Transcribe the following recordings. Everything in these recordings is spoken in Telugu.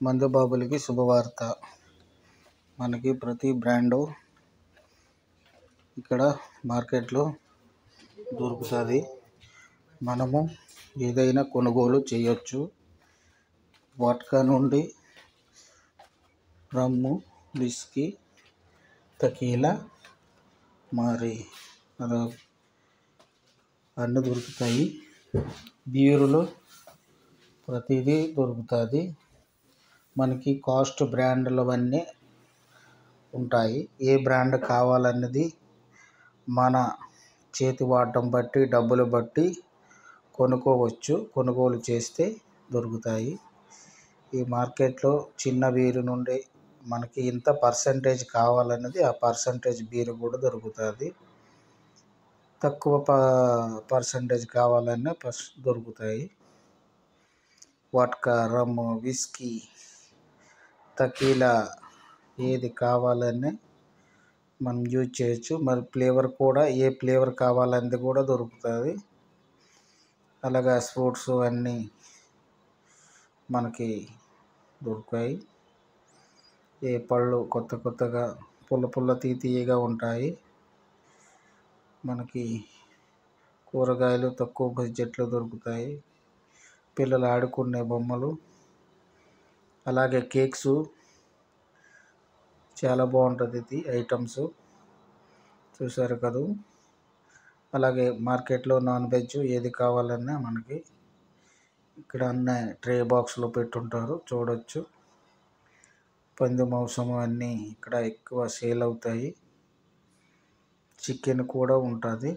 మందుబాబులకి శుభవార్త. మనకి ప్రతి బ్రాండు ఇక్కడ మార్కెట్లో దొరుకుతుంది. మనము ఏదైనా కొనుగోలు చేయొచ్చు. వోడ్కా నుండి రమ్ము, విస్కీ, తెకీలా, మరి అన్నీ దొరుకుతాయి. బీరులో ప్రతిదీ దొరుకుతుంది. మనకి కాస్ట్ బ్రాండ్లవన్నీ ఉంటాయి. ఏ బ్రాండ్ కావాలన్నది మన చేతి వాడటం బట్టి, డబ్బులు బట్టి కొనుక్కోవచ్చు. కొనుగోలు చేస్తే దొరుకుతాయి. ఈ మార్కెట్లో చిన్న బీరు నుండి మనకి ఇంత పర్సంటేజ్ కావాలన్నది ఆ పర్సంటేజ్ బీరు కూడా దొరుకుతుంది. తక్కువ పర్సంటేజ్ కావాలన్నా దొరుకుతాయి. వోడ్కా, రమ్ము, విస్కీ, తెకీలా ఏది కావాలన్నా మనం యూజ్ చేయొచ్చు. మరి ఫ్లేవర్ కూడా ఏ ఫ్లేవర్ కావాలన్నది కూడా దొరుకుతుంది. అలాగా ఫ్రూట్స్ అన్నీ మనకి దొరుకుతాయి. ఏ పళ్ళు కొత్తగా పుల్ల తీయగా ఉంటాయి. మనకి కూరగాయలు తక్కువ బడ్జెట్లో దొరుకుతాయి. పిల్లలు ఆడుకునే బొమ్మలు, అలాగే కేక్స్ చాలా బాగుంటుంది. ఇది ఐటమ్స్ చూసారు కదా. అలాగే మార్కెట్లో నాన్ వెజ్ ఏది కావాలన్నా మనకి ఇక్కడ అన్నీ ట్రే బాక్స్లో పెట్టుంటారు, చూడొచ్చు. పంది మాంసం అన్నీ ఇక్కడ ఎక్కువ సేల్ అవుతాయి. చికెన్ కూడా ఉంటుంది.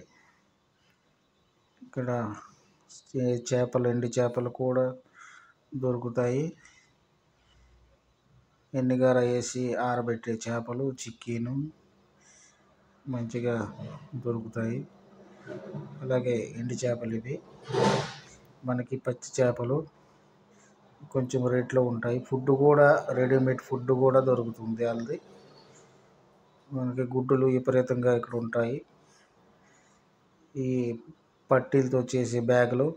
ఇక్కడ చేపలు, ఎండు చేపలు కూడా దొరుకుతాయి. ఎన్నిగార వేసి ఆరబెట్టే చేపలు, చికెను మంచిగా దొరుకుతాయి. అలాగే ఎండు చేపలు ఇవి. మనకి పచ్చి చేపలు కొంచెం రేట్లో ఉంటాయి. ఫుడ్ కూడా రెడీమేడ్ ఫుడ్ కూడా దొరుకుతుంది వాళ్ళది. మనకి గుడ్డులు విపరీతంగా ఇక్కడ ఉంటాయి. ఈ పట్టీలతో చేసే బ్యాగులు